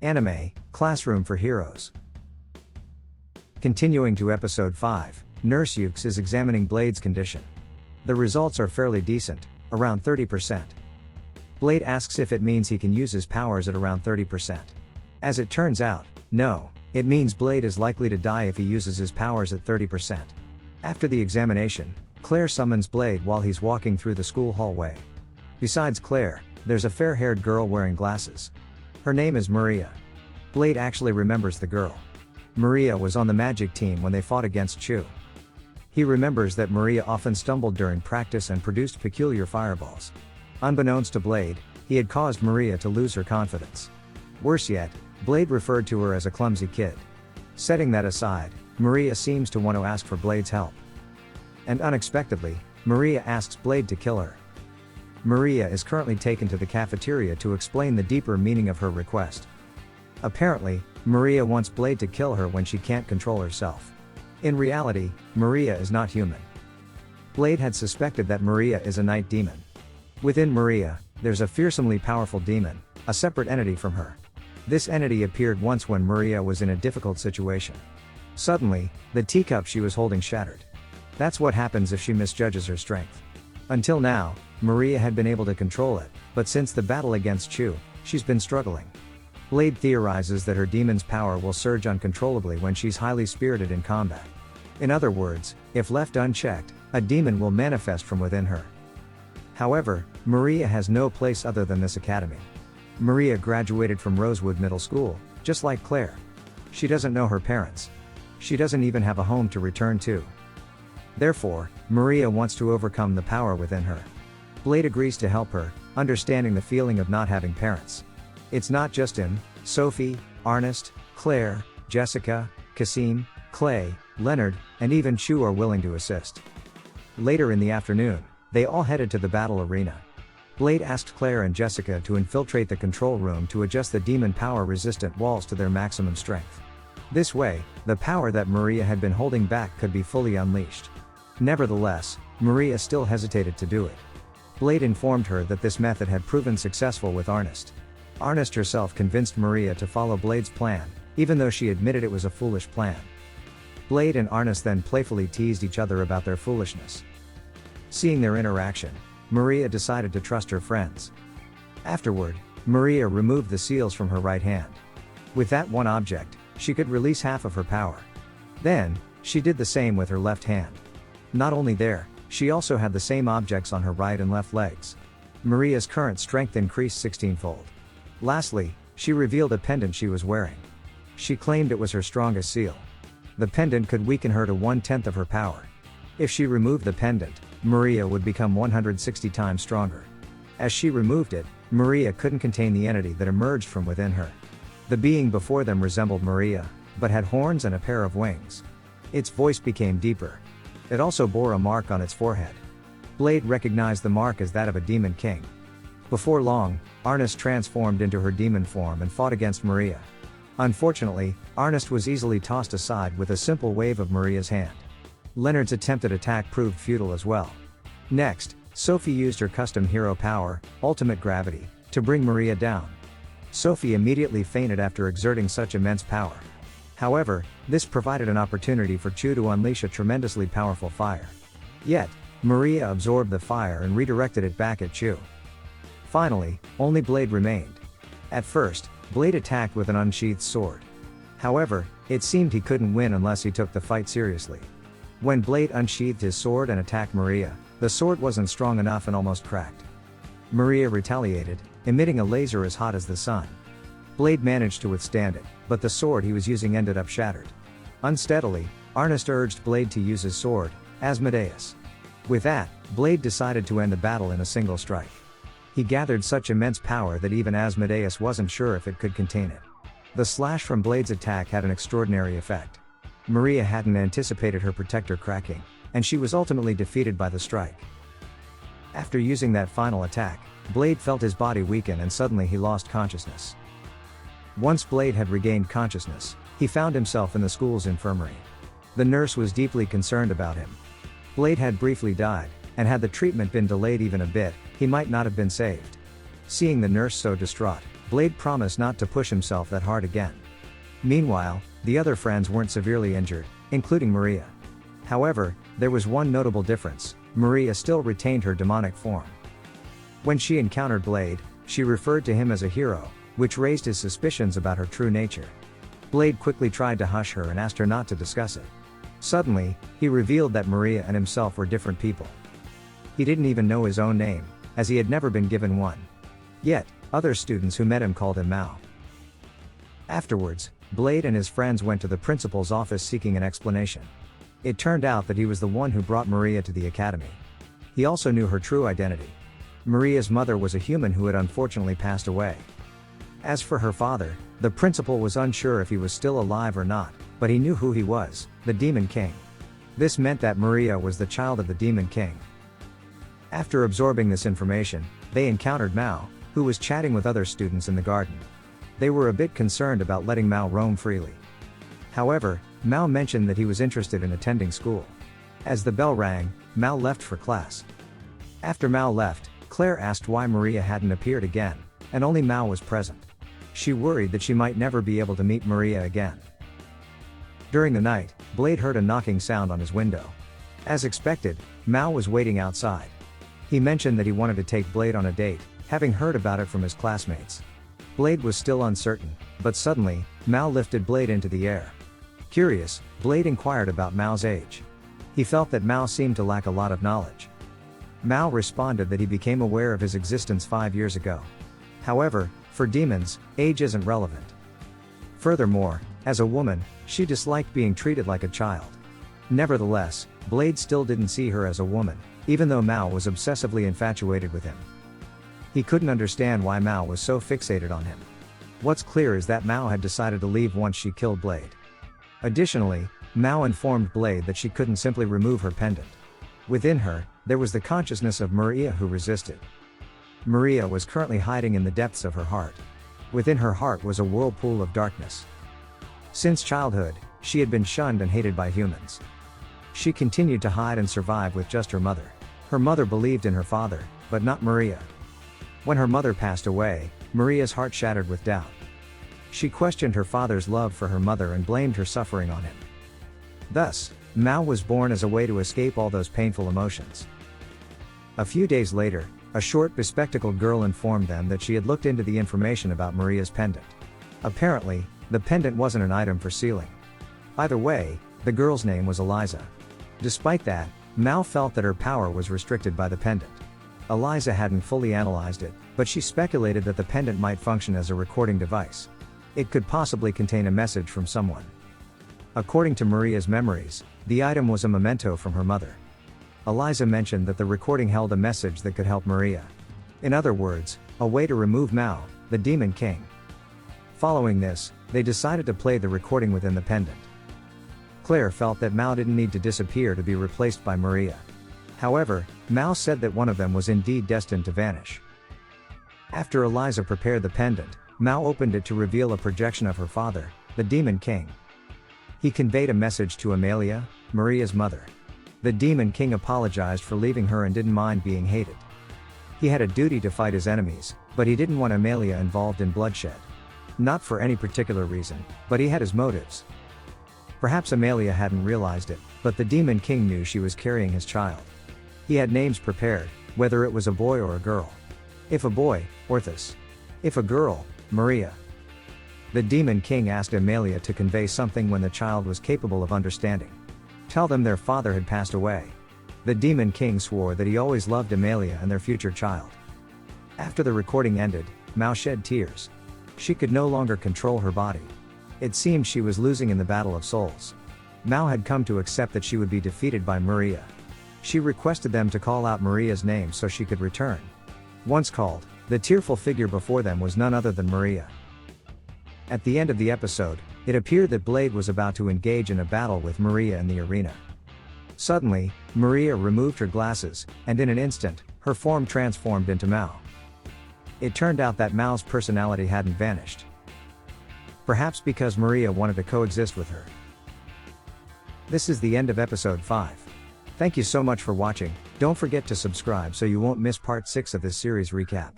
Anime, Classroom for Heroes. Continuing to episode 5, Nurse Ukes is examining Blade's condition. The results are fairly decent, around 30%. Blade asks if it means he can use his powers at around 30%. As it turns out, no, it means Blade is likely to die if he uses his powers at 30%. After the examination, Claire summons Blade while he's walking through the school hallway. Besides Claire, there's a fair-haired girl wearing glasses. Her name is Maria. Blade actually remembers the girl. Maria was on the magic team when they fought against Chu. He remembers that Maria often stumbled during practice and produced peculiar fireballs. Unbeknownst to Blade, he had caused Maria to lose her confidence. Worse yet, Blade referred to her as a clumsy kid. Setting that aside, Maria seems to want to ask for Blade's help. And unexpectedly, Maria asks Blade to kill her. Maria is currently taken to the cafeteria to explain the deeper meaning of her request. Apparently, Maria wants Blade to kill her when she can't control herself. In reality, Maria is not human. Blade had suspected that Maria is a night demon. Within Maria, there's a fearsomely powerful demon, a separate entity from her. This entity appeared once when Maria was in a difficult situation. Suddenly, the teacup she was holding shattered. That's what happens if she misjudges her strength. Until now, Maria had been able to control it, but since the battle against Chu, she's been struggling. Blade theorizes that her demon's power will surge uncontrollably when she's highly spirited in combat. In other words, if left unchecked, a demon will manifest from within her. However, Maria has no place other than this academy. Maria graduated from Rosewood Middle School, just like Claire. She doesn't know her parents. She doesn't even have a home to return to. Therefore, Maria wants to overcome the power within her. Blade agrees to help her, understanding the feeling of not having parents. It's not just him, Sophie, Arnest, Claire, Jessica, Kasim, Clay, Leonard, and even Chu are willing to assist. Later in the afternoon, they all headed to the battle arena. Blade asked Claire and Jessica to infiltrate the control room to adjust the demon power-resistant walls to their maximum strength. This way, the power that Maria had been holding back could be fully unleashed. Nevertheless, Maria still hesitated to do it. Blade informed her that this method had proven successful with Arnest. Arnest herself convinced Maria to follow Blade's plan, even though she admitted it was a foolish plan. Blade and Arnest then playfully teased each other about their foolishness. Seeing their interaction, Maria decided to trust her friends. Afterward, Maria removed the seals from her right hand. With that one object, she could release half of her power. Then, she did the same with her left hand. Not only there, she also had the same objects on her right and left legs. Maria's current strength increased 16-fold. Lastly, she revealed a pendant she was wearing. She claimed it was her strongest seal. The pendant could weaken her to 1/10 of her power. If she removed the pendant, Maria would become 160 times stronger. As she removed it, Maria couldn't contain the entity that emerged from within her. The being before them resembled Maria, but had horns and a pair of wings. Its voice became deeper. It also bore a mark on its forehead. Blade recognized the mark as that of a demon king. Before long, Arnest transformed into her demon form and fought against Maria. Unfortunately, Arnest was easily tossed aside with a simple wave of Maria's hand. Leonard's attempted attack proved futile as well. Next, Sophie used her custom hero power, ultimate gravity, to bring Maria down. Sophie immediately fainted after exerting such immense power. However, this provided an opportunity for Chu to unleash a tremendously powerful fire. Yet, Maria absorbed the fire and redirected it back at Chu. Finally, only Blade remained. At first, Blade attacked with an unsheathed sword. However, it seemed he couldn't win unless he took the fight seriously. When Blade unsheathed his sword and attacked Maria, the sword wasn't strong enough and almost cracked. Maria retaliated, emitting a laser as hot as the sun. Blade managed to withstand it, but the sword he was using ended up shattered. Unsteadily, Arnest urged Blade to use his sword, Asmodeus. With that, Blade decided to end the battle in a single strike. He gathered such immense power that even Asmodeus wasn't sure if it could contain it. The slash from Blade's attack had an extraordinary effect. Maria hadn't anticipated her protector cracking, and she was ultimately defeated by the strike. After using that final attack, Blade felt his body weaken and suddenly he lost consciousness. Once Blade had regained consciousness, he found himself in the school's infirmary. The nurse was deeply concerned about him. Blade had briefly died, and had the treatment been delayed even a bit, he might not have been saved. Seeing the nurse so distraught, Blade promised not to push himself that hard again. Meanwhile, the other friends weren't severely injured, including Maria. However, there was one notable difference: Maria still retained her demonic form. When she encountered Blade, she referred to him as a hero, which raised his suspicions about her true nature. Blade quickly tried to hush her and asked her not to discuss it. Suddenly, he revealed that Maria and himself were different people. He didn't even know his own name, as he had never been given one. Yet, other students who met him called him Mao. Afterwards, Blade and his friends went to the principal's office seeking an explanation. It turned out that he was the one who brought Maria to the academy. He also knew her true identity. Maria's mother was a human who had unfortunately passed away. As for her father, the principal was unsure if he was still alive or not, but he knew who he was: the Demon King. This meant that Maria was the child of the Demon King. After absorbing this information, they encountered Mao, who was chatting with other students in the garden. They were a bit concerned about letting Mao roam freely. However, Mao mentioned that he was interested in attending school. As the bell rang, Mao left for class. After Mao left, Claire asked why Maria hadn't appeared again, and only Mao was present. She worried that she might never be able to meet Maria again. During the night, Blade heard a knocking sound on his window. As expected, Mao was waiting outside. He mentioned that he wanted to take Blade on a date, having heard about it from his classmates. Blade was still uncertain, but suddenly, Mao lifted Blade into the air. Curious, Blade inquired about Mao's age. He felt that Mao seemed to lack a lot of knowledge. Mao responded that he became aware of his existence 5 years ago. However, for demons, age isn't relevant. Furthermore, as a woman, she disliked being treated like a child. Nevertheless, Blade still didn't see her as a woman, even though Mao was obsessively infatuated with him. He couldn't understand why Mao was so fixated on him. What's clear is that Mao had decided to leave once she killed Blade. Additionally, Mao informed Blade that she couldn't simply remove her pendant. Within her, there was the consciousness of Maria who resisted. Maria was currently hiding in the depths of her heart. Within her heart was a whirlpool of darkness. Since childhood, she had been shunned and hated by humans. She continued to hide and survive with just her mother. Her mother believed in her father, but not Maria. When her mother passed away, Maria's heart shattered with doubt. She questioned her father's love for her mother and blamed her suffering on him. Thus, Mao was born as a way to escape all those painful emotions. A few days later, a short bespectacled girl informed them that she had looked into the information about Maria's pendant. Apparently, the pendant wasn't an item for sealing. Either way, the girl's name was Eliza. Despite that, Mao felt that her power was restricted by the pendant. Eliza hadn't fully analyzed it, but she speculated that the pendant might function as a recording device. It could possibly contain a message from someone. According to Maria's memories, the item was a memento from her mother. Eliza mentioned that the recording held a message that could help Maria. In other words, a way to remove Mao, the Demon King. Following this, they decided to play the recording within the pendant. Claire felt that Mao didn't need to disappear to be replaced by Maria. However, Mao said that one of them was indeed destined to vanish. After Eliza prepared the pendant, Mao opened it to reveal a projection of her father, the Demon King. He conveyed a message to Amelia, Maria's mother. The Demon King apologized for leaving her and didn't mind being hated. He had a duty to fight his enemies, but he didn't want Amelia involved in bloodshed. Not for any particular reason, but he had his motives. Perhaps Amelia hadn't realized it, but the Demon King knew she was carrying his child. He had names prepared, whether it was a boy or a girl. If a boy, Orthus. If a girl, Maria. The Demon King asked Amelia to convey something when the child was capable of understanding. Tell them their father had passed away. The Demon King swore that he always loved Amelia and their future child. After the recording ended, Mao shed tears. She could no longer control her body. It seemed she was losing in the battle of souls. Mao had come to accept that she would be defeated by Maria. She requested them to call out Maria's name so she could return. Once called, the tearful figure before them was none other than Maria. At the end of the episode, it appeared that Blade was about to engage in a battle with Maria in the arena. Suddenly, Maria removed her glasses, and in an instant, her form transformed into Mao. It turned out that Mao's personality hadn't vanished. Perhaps because Maria wanted to coexist with her. This is the end of episode 5. Thank you so much for watching. Don't forget to subscribe so you won't miss part 6 of this series recap.